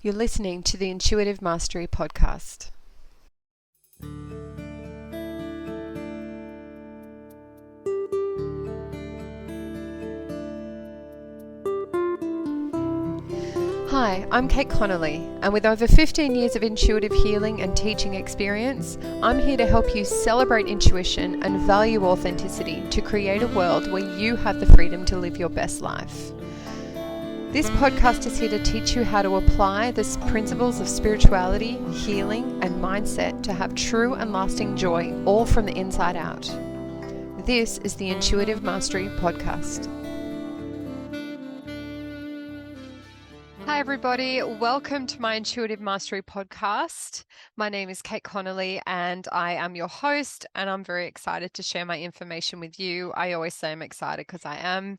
You're listening to the Intuitive Mastery podcast. Hi, I'm kateconnolly, and with over 15 years of intuitive healing and teaching experience, I'm here to help you celebrate intuition and value authenticity to create a world where you have the freedom to live your best life. This podcast is here to teach you how to apply the principles of spirituality, healing, and mindset to have true and lasting joy, all from the inside out. This is the Intuitive Mastery podcast. Hi everybody, welcome to my Intuitive Mastery podcast. My name is kateconnolly and I am your host, and I'm very excited to share my information with you. I always say I'm excited because I am.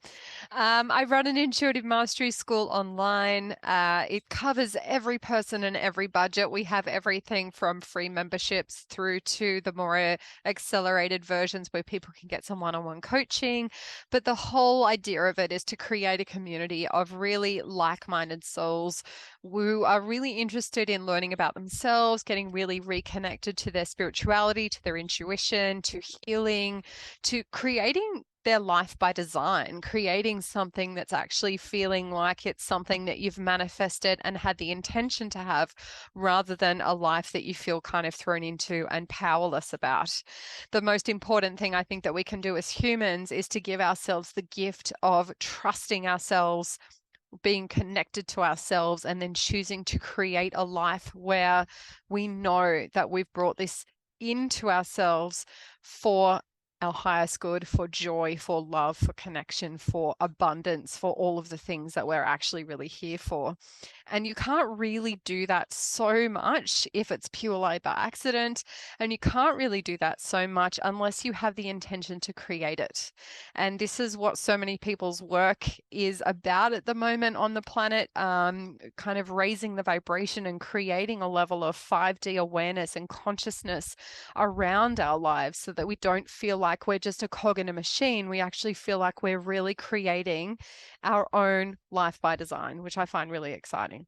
I run an Intuitive Mastery school online. It covers every person and every budget. We have everything from free memberships through to the more accelerated versions where people can get some one-on-one coaching. But the whole idea of it is to create a community of really like-minded souls who are really interested in learning about themselves, getting really reconnected to their spirituality, to their intuition, to healing, to creating their life by design, creating something that's actually feeling like it's something that you've manifested and had the intention to have, rather than a life that you feel kind of thrown into and powerless about. The most important thing I think that we can do as humans is to give ourselves the gift of trusting ourselves, being connected to ourselves, and then choosing to create a life where we know that we've brought this into ourselves for our highest good, for joy, for love, for connection, for abundance, for all of the things that we're actually really here for. And you can't really do that so much if it's purely by accident. And you can't really do that so much unless you have the intention to create it. And this is what so many people's work is about at the moment on the planet, kind of raising the vibration and creating a level of 5D awareness and consciousness around our lives so that we don't feel like we're just a cog in a machine. We actually feel like we're really creating our own life by design, which I find really exciting.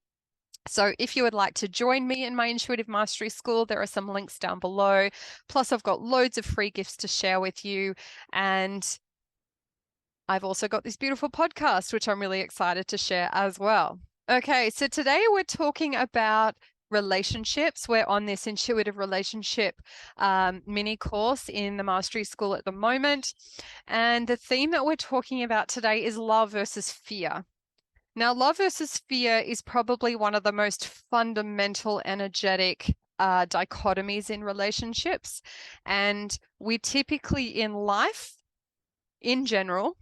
So if you would like to join me in my Intuitive Mastery School, there are some links down below. Plus, I've got loads of free gifts to share with you. And I've also got this beautiful podcast, which I'm really excited to share as well. Okay, so today we're talking about relationships. We're on this intuitive relationship mini course in the Mastery School at the moment. And the theme that we're talking about today is love versus fear. Now, love versus fear is probably one of the most fundamental energetic dichotomies in relationships. And we typically in life, in general,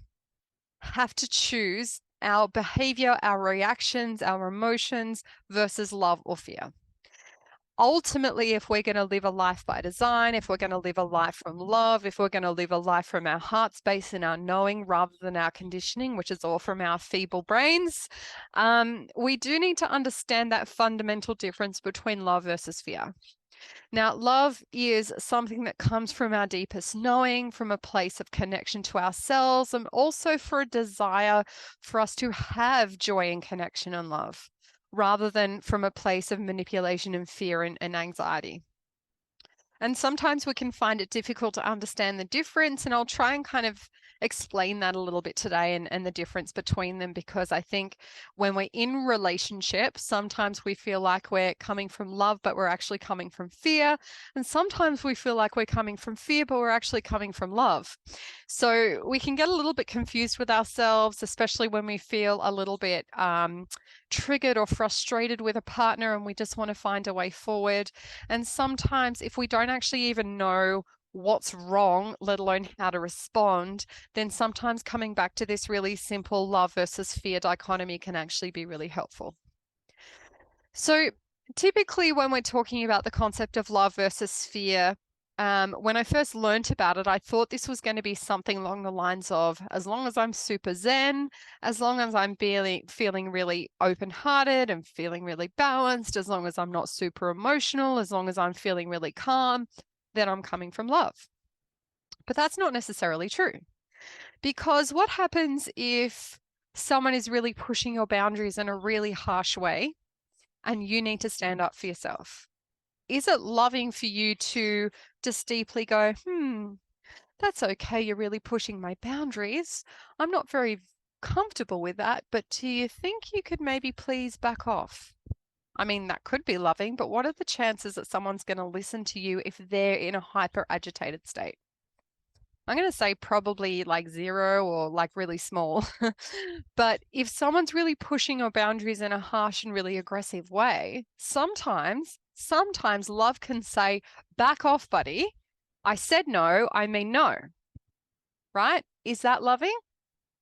have to choose our behavior, our reactions, our emotions versus love or fear. Ultimately, if we're going to live a life by design, if we're going to live a life from love, if we're going to live a life from our heart space and our knowing rather than our conditioning, which is all from our feeble brains, we do need to understand that fundamental difference between love versus fear. Now, love is something that comes from our deepest knowing, from a place of connection to ourselves, and also for a desire for us to have joy and connection and love, rather than from a place of manipulation and fear and anxiety. And sometimes we can find it difficult to understand the difference, and I'll try and kind of explain that a little bit today and the difference between them, because I think when we're in relationships, sometimes we feel like we're coming from love, but we're actually coming from fear. And sometimes we feel like we're coming from fear, but we're actually coming from love. So we can get a little bit confused with ourselves, especially when we feel a little bit triggered or frustrated with a partner and we just want to find a way forward. And sometimes if we don't actually even know what's wrong, let alone how to respond, then sometimes coming back to this really simple love versus fear dichotomy can actually be really helpful. So typically when we're talking about the concept of love versus fear, when I first learned about it, I thought this was going to be something along the lines of, as long as I'm super zen, as long as I'm feeling really open-hearted and feeling really balanced, as long as I'm not super emotional, as long as I'm feeling really calm, then I'm coming from love. But that's not necessarily true. Because what happens if someone is really pushing your boundaries in a really harsh way and you need to stand up for yourself. Is it loving for you to just deeply go, that's okay, you're really pushing my boundaries. I'm not very comfortable with that, but do you think you could maybe please back off? I mean, that could be loving, but what are the chances that someone's going to listen to you if they're in a hyper agitated state? I'm going to say probably like zero or like really small. But if someone's really pushing your boundaries in a harsh and really aggressive way, sometimes love can say, back off, buddy. I said no, I mean no, right? Is that loving?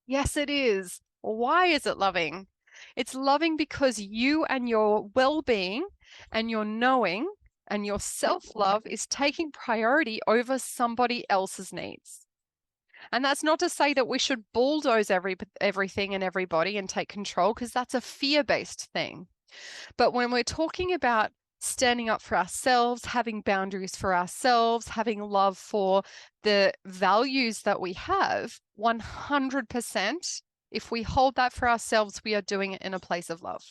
Yes, it is. Why is it loving? It's loving because you and your well-being and your knowing and your self-love is taking priority over somebody else's needs. And that's not to say that we should bulldoze everything and everybody and take control, because that's a fear-based thing. But when we're talking about standing up for ourselves, having boundaries for ourselves, having love for the values that we have, 100%, if we hold that for ourselves, we are doing it in a place of love.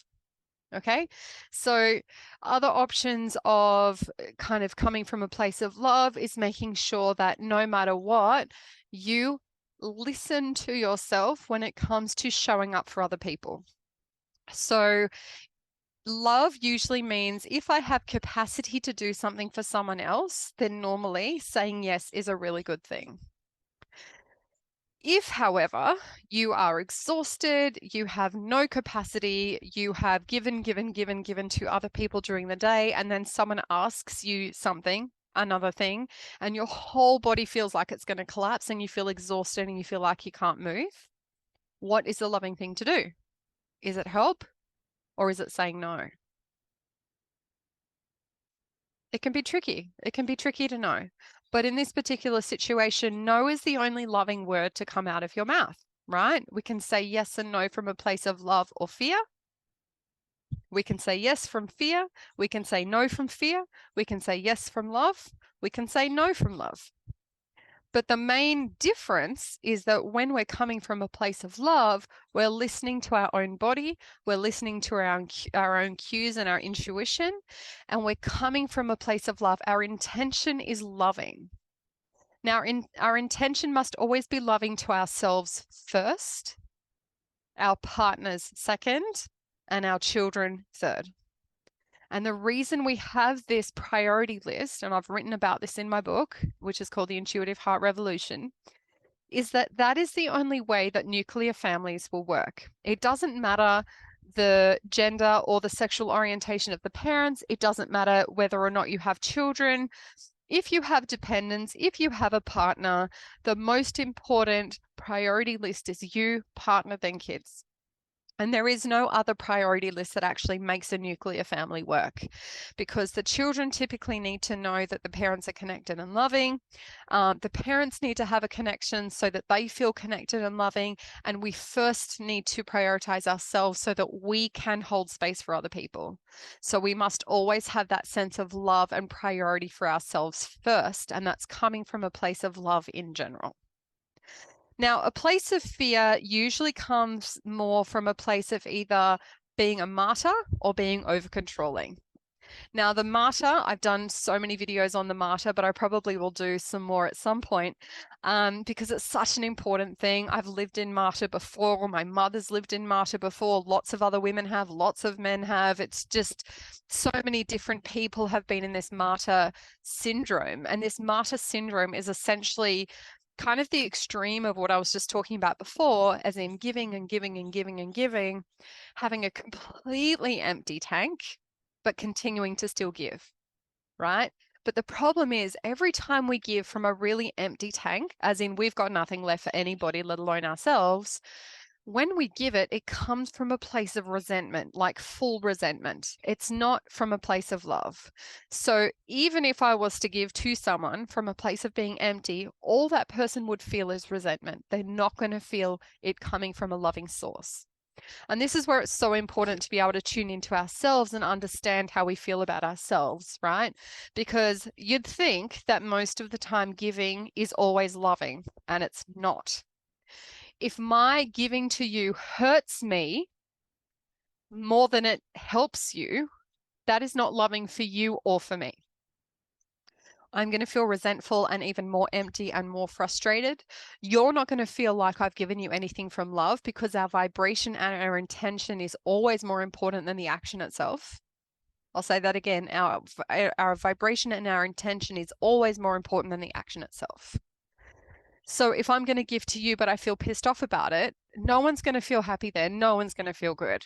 Okay, so other options of kind of coming from a place of love is making sure that no matter what, you listen to yourself when it comes to showing up for other people. So love usually means if I have capacity to do something for someone else, then normally saying yes is a really good thing. If, however, you are exhausted, you have no capacity, you have given to other people during the day, and then someone asks you something, another thing, and your whole body feels like it's going to collapse and you feel exhausted and you feel like you can't move, what is the loving thing to do? Is it help or is it saying no? It can be tricky. It can be tricky to know. But in this particular situation, no is the only loving word to come out of your mouth, right? We can say yes and no from a place of love or fear. We can say yes from fear. We can say no from fear. We can say yes from love. We can say no from love. But the main difference is that when we're coming from a place of love, we're listening to our own body, we're listening to our own cues and our intuition, and we're coming from a place of love. Our intention is loving. Now, our intention must always be loving to ourselves first, our partners second, and our children third. And the reason we have this priority list, and I've written about this in my book, which is called The Intuitive Heart Revolution, is that that is the only way that nuclear families will work. It doesn't matter the gender or the sexual orientation of the parents. It doesn't matter whether or not you have children. If you have dependents, if you have a partner, the most important priority list is you, partner, then kids. And there is no other priority list that actually makes a nuclear family work, because the children typically need to know that the parents are connected and loving. The parents need to have a connection so that they feel connected and loving. And we first need to prioritize ourselves so that we can hold space for other people. So we must always have that sense of love and priority for ourselves first. And that's coming from a place of love in general. Now, a place of fear usually comes more from a place of either being a martyr or being over controlling. Now, the martyr, I've done so many videos on the martyr, but I probably will do some more at some point because it's such an important thing. I've lived in martyr before. My mother's lived in martyr before. Lots of other women have, lots of men have. It's just so many different people have been in this martyr syndrome. And this martyr syndrome is essentially kind of the extreme of what I was just talking about before, as in giving and giving and giving and giving, having a completely empty tank, but continuing to still give, right? But the problem is every time we give from a really empty tank, as in we've got nothing left for anybody, let alone ourselves, when we give it, it comes from a place of resentment, like full resentment. It's not from a place of love. So even if I was to give to someone from a place of being empty, all that person would feel is resentment. They're not going to feel it coming from a loving source. And this is where it's so important to be able to tune into ourselves and understand how we feel about ourselves, right? Because you'd think that most of the time giving is always loving, and it's not. If my giving to you hurts me more than it helps you, that is not loving for you or for me. I'm going to feel resentful and even more empty and more frustrated. You're not going to feel like I've given you anything from love, because our vibration and our intention is always more important than the action itself. I'll say that again. Our vibration and our intention is always more important than the action itself. So if I'm going to give to you, but I feel pissed off about it, no one's going to feel happy there. No one's going to feel good.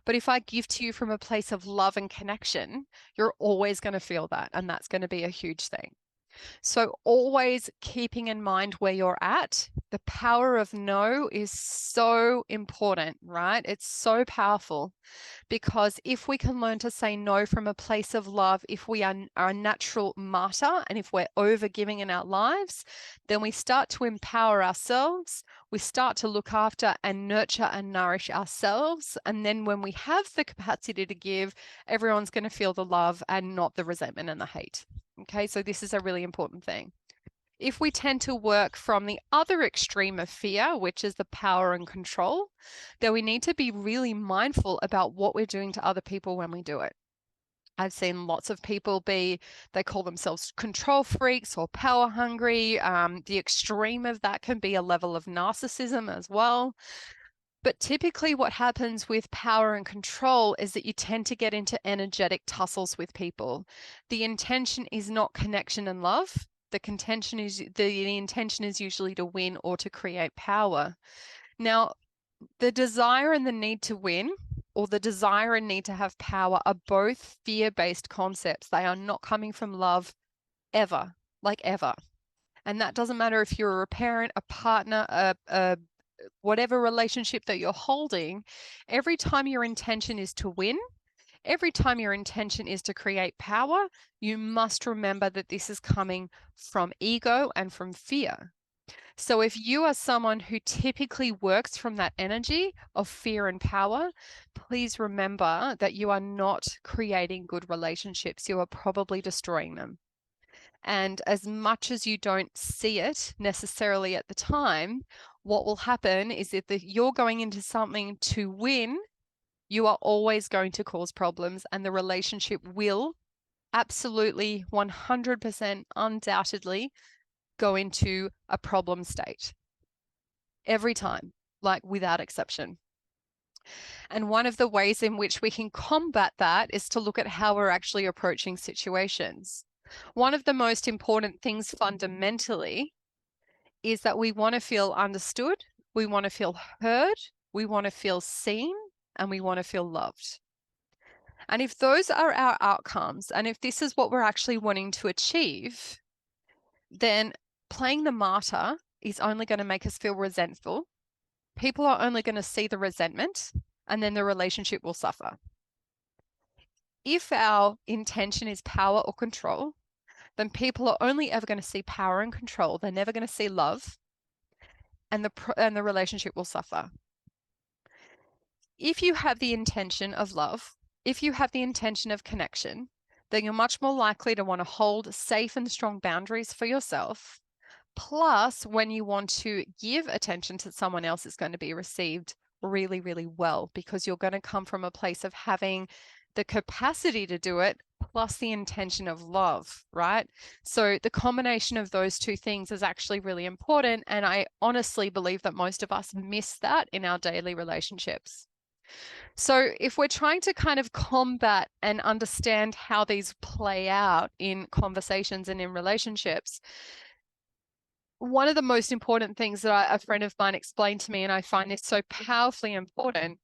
But if I give to you from a place of love and connection, you're always going to feel that. And that's going to be a huge thing. So always keeping in mind where you're at. The power of no is so important, right? It's so powerful, because if we can learn to say no from a place of love, if we are a natural martyr and if we're over giving in our lives, then we start to empower ourselves. We start to look after and nurture and nourish ourselves. And then when we have the capacity to give, everyone's going to feel the love and not the resentment and the hate. Okay, so this is a really important thing. If we tend to work from the other extreme of fear, which is the power and control, then we need to be really mindful about what we're doing to other people when we do it. I've seen lots of people they call themselves control freaks or power hungry. The extreme of that can be a level of narcissism as well. But typically what happens with power and control is that you tend to get into energetic tussles with people. The intention is not connection and love. The intention is usually to win or to create power. Now, the desire and the need to win, or the desire and need to have power, are both fear-based concepts. They are not coming from love ever, like ever. And that doesn't matter if you're a parent, a partner, a whatever relationship that you're holding. Every time your intention is to win, every time your intention is to create power, you must remember that this is coming from ego and from fear. So if you are someone who typically works from that energy of fear and power, please remember that you are not creating good relationships. You are probably destroying them. And as much as you don't see it necessarily at the time, what will happen is if you're going into something to win, you are always going to cause problems, and the relationship will absolutely 100% undoubtedly go into a problem state every time, like without exception. And one of the ways in which we can combat that is to look at how we're actually approaching situations. One of the most important things fundamentally is that we want to feel understood, we want to feel heard, we want to feel seen, and we want to feel loved. And if those are our outcomes, and if this is what we're actually wanting to achieve, then playing the martyr is only going to make us feel resentful. People are only going to see the resentment, and then the relationship will suffer. If our intention is power or control, then people are only ever going to see power and control. They're never going to see love, and the relationship will suffer. If you have the intention of love, if you have the intention of connection, then you're much more likely to want to hold safe and strong boundaries for yourself. Plus, when you want to give attention to someone else, it's going to be received really, really well, because you're going to come from a place of having the capacity to do it, plus the intention of love, right? So the combination of those two things is actually really important. And I honestly believe that most of us miss that in our daily relationships. So if we're trying to kind of combat and understand how these play out in conversations and in relationships, one of the most important things that a friend of mine explained to me, and I find this so powerfully important,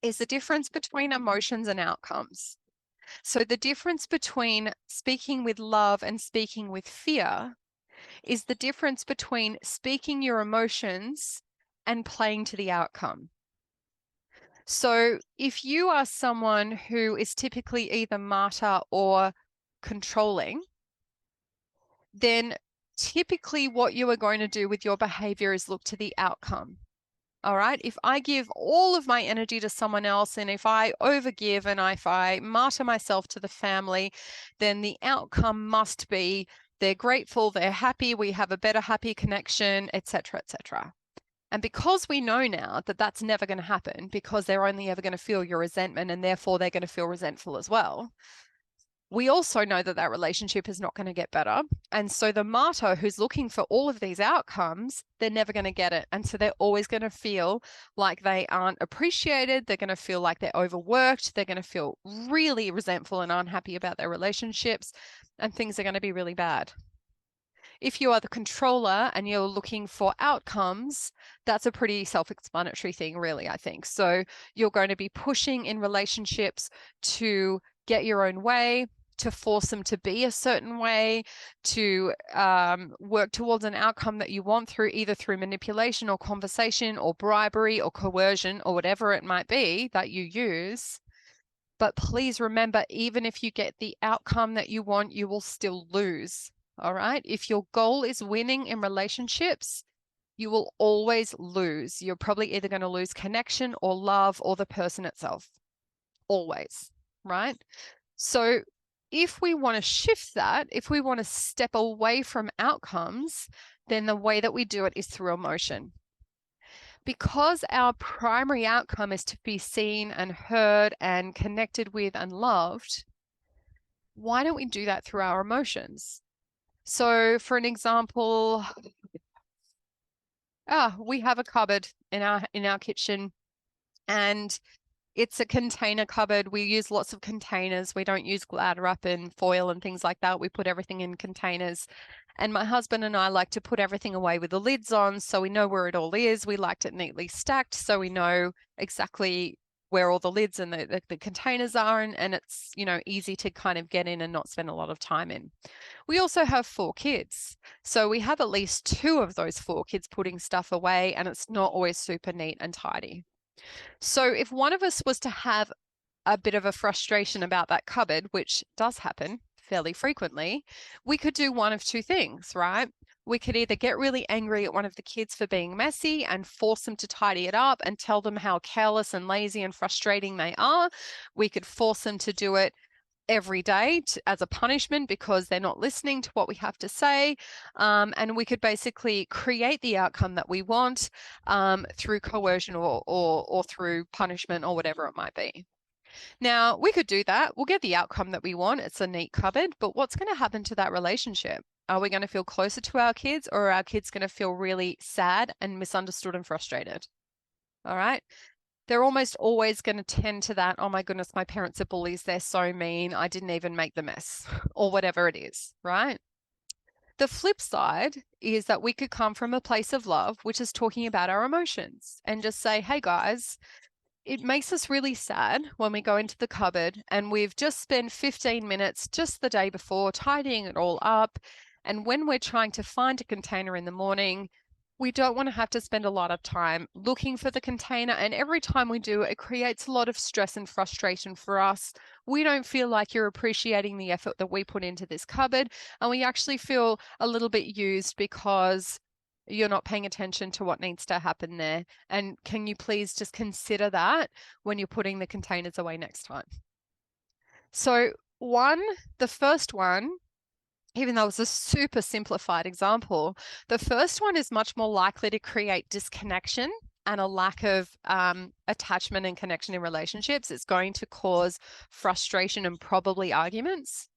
is the difference between emotions and outcomes. So the difference between speaking with love and speaking with fear is the difference between speaking your emotions and playing to the outcome. So if you are someone who is typically either martyr or controlling, then typically what you are going to do with your behavior is look to the outcome. All right. If I give all of my energy to someone else, and if I overgive and if I martyr myself to the family, then the outcome must be they're grateful, they're happy, we have a better, happy connection, etc., etc. And because we know now that that's never going to happen, because they're only ever going to feel your resentment and therefore they're going to feel resentful as well, we also know that that relationship is not going to get better. And so the martyr who's looking for all of these outcomes, they're never going to get it. And so they're always going to feel like they aren't appreciated. They're going to feel like they're overworked. They're going to feel really resentful and unhappy about their relationships, and things are going to be really bad. If you are the controller and you're looking for outcomes, that's a pretty self-explanatory thing, really, I think. So you're going to be pushing in relationships to get your own way, to force them to be a certain way, to work towards an outcome that you want through either through manipulation or conversation or bribery or coercion or whatever it might be that you use. But please remember, even if you get the outcome that you want, you will still lose. All right. If your goal is winning in relationships, you will always lose. You're probably either going to lose connection or love or the person itself. Always. Right. So if we want to shift that, if we want to step away from outcomes, then the way that we do it is through emotion. Because our primary outcome is to be seen and heard and connected with and loved, why don't we do that through our emotions? So for an example, we have a cupboard in our kitchen, and it's a container cupboard. We use lots of containers. We don't use glad wrap and foil and things like that. We put everything in containers. And my husband and I like to put everything away with the lids on so we know where it all is. We liked it neatly stacked so we know exactly where all the lids and the containers are, and it's, easy to kind of get in and not spend a lot of time in. We also have 4 kids. So we have at least 2 of those 4 kids putting stuff away, and it's not always super neat and tidy. So if one of us was to have a bit of a frustration about that cupboard, which does happen fairly frequently, we could do one of 2 things, right? We could either get really angry at one of the kids for being messy and force them to tidy it up and tell them how careless and lazy and frustrating they are. We could force them to do it every day as a punishment because they're not listening to what we have to say. And we could basically create the outcome that we want through coercion or through punishment or whatever it might be. Now, we could do that. We'll get the outcome that we want. It's a neat cupboard, but what's going to happen to that relationship? Are we going to feel closer to our kids, or are our kids going to feel really sad and misunderstood and frustrated? All right. They're almost always going to tend to that, oh my goodness, my parents are bullies. They're so mean. I didn't even make the mess, or whatever it is, right? The flip side is that we could come from a place of love, which is talking about our emotions, and just say, hey guys, it makes us really sad when we go into the cupboard and we've just spent 15 minutes just the day before tidying it all up. And when we're trying to find a container in the morning, we don't want to have to spend a lot of time looking for the container. And every time we do, it creates a lot of stress and frustration for us. We don't feel like you're appreciating the effort that we put into this cupboard. And we actually feel a little bit used because you're not paying attention to what needs to happen there. And can you please just consider that when you're putting the containers away next time? So the first one, even though it's a super simplified example, the first one is much more likely to create disconnection and a lack of attachment and connection in relationships. It's going to cause frustration and probably arguments.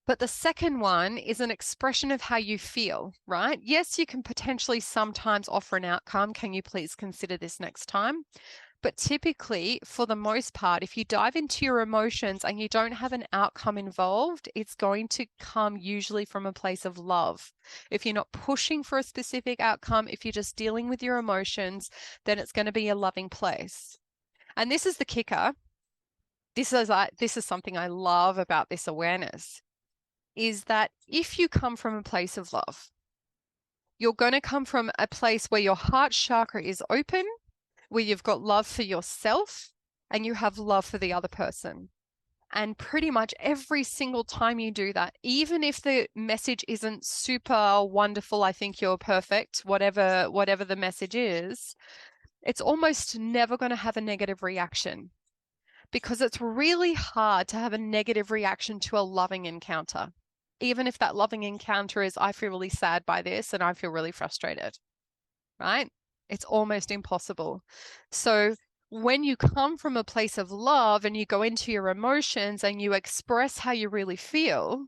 But the second one is an expression of how you feel, right? Yes, you can potentially sometimes offer an outcome. Can you please consider this next time? But typically, for the most part, if you dive into your emotions and you don't have an outcome involved, it's going to come usually from a place of love. If you're not pushing for a specific outcome, if you're just dealing with your emotions, then it's going to be a loving place. And this is the kicker. This is something I love about this awareness, is that if you come from a place of love, you're going to come from a place where your heart chakra is open, where you've got love for yourself and you have love for the other person. And pretty much every single time you do that, even if the message isn't super wonderful, I think you're perfect, whatever the message is, it's almost never going to have a negative reaction, because it's really hard to have a negative reaction to a loving encounter. Even if that loving encounter is, I feel really sad by this and I feel really frustrated, right? It's almost impossible. So when you come from a place of love and you go into your emotions and you express how you really feel,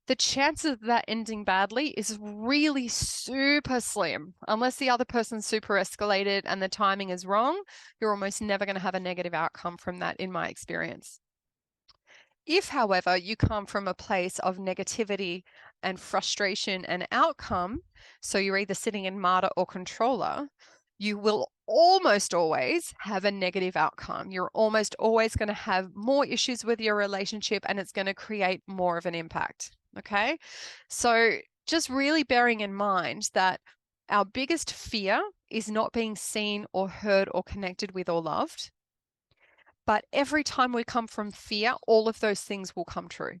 the chances of that ending badly is really super slim. Unless the other person's super escalated and the timing is wrong, you're almost never going to have a negative outcome from that, in my experience. If, however, you come from a place of negativity and frustration and outcome, so you're either sitting in martyr or controller, you will almost always have a negative outcome. You're almost always going to have more issues with your relationship, and it's going to create more of an impact. Okay. So just really bearing in mind that our biggest fear is not being seen or heard or connected with or loved. But every time we come from fear, all of those things will come true,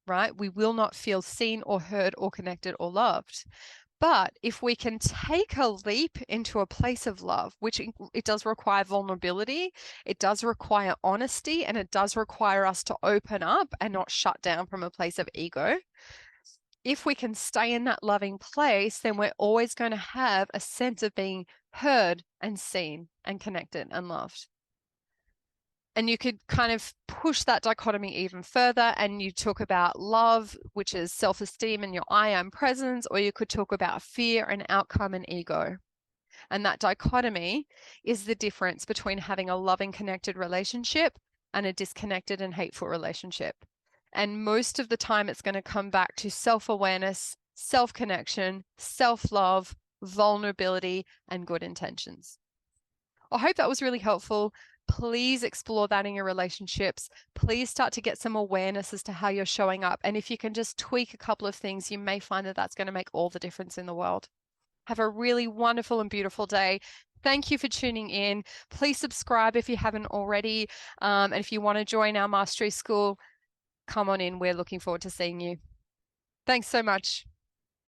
right? We will not feel seen or heard or connected or loved. But if we can take a leap into a place of love, which it does require vulnerability, it does require honesty, and it does require us to open up and not shut down from a place of ego. If we can stay in that loving place, then we're always going to have a sense of being heard and seen and connected and loved. And you could kind of push that dichotomy even further, and you talk about love, which is self-esteem and your I am presence, or you could talk about fear and outcome and ego. And that dichotomy is the difference between having a loving, connected relationship and a disconnected and hateful relationship. And most of the time, it's going to come back to self-awareness, self-connection, self-love, vulnerability, and good intentions. I hope that was really helpful. Please explore that in your relationships. Please start to get some awareness as to how you're showing up. And if you can just tweak a couple of things, you may find that that's going to make all the difference in the world. Have a really wonderful and beautiful day. Thank you for tuning in. Please subscribe if you haven't already. And if you want to join our mastery school, come on in. We're looking forward to seeing you. Thanks so much.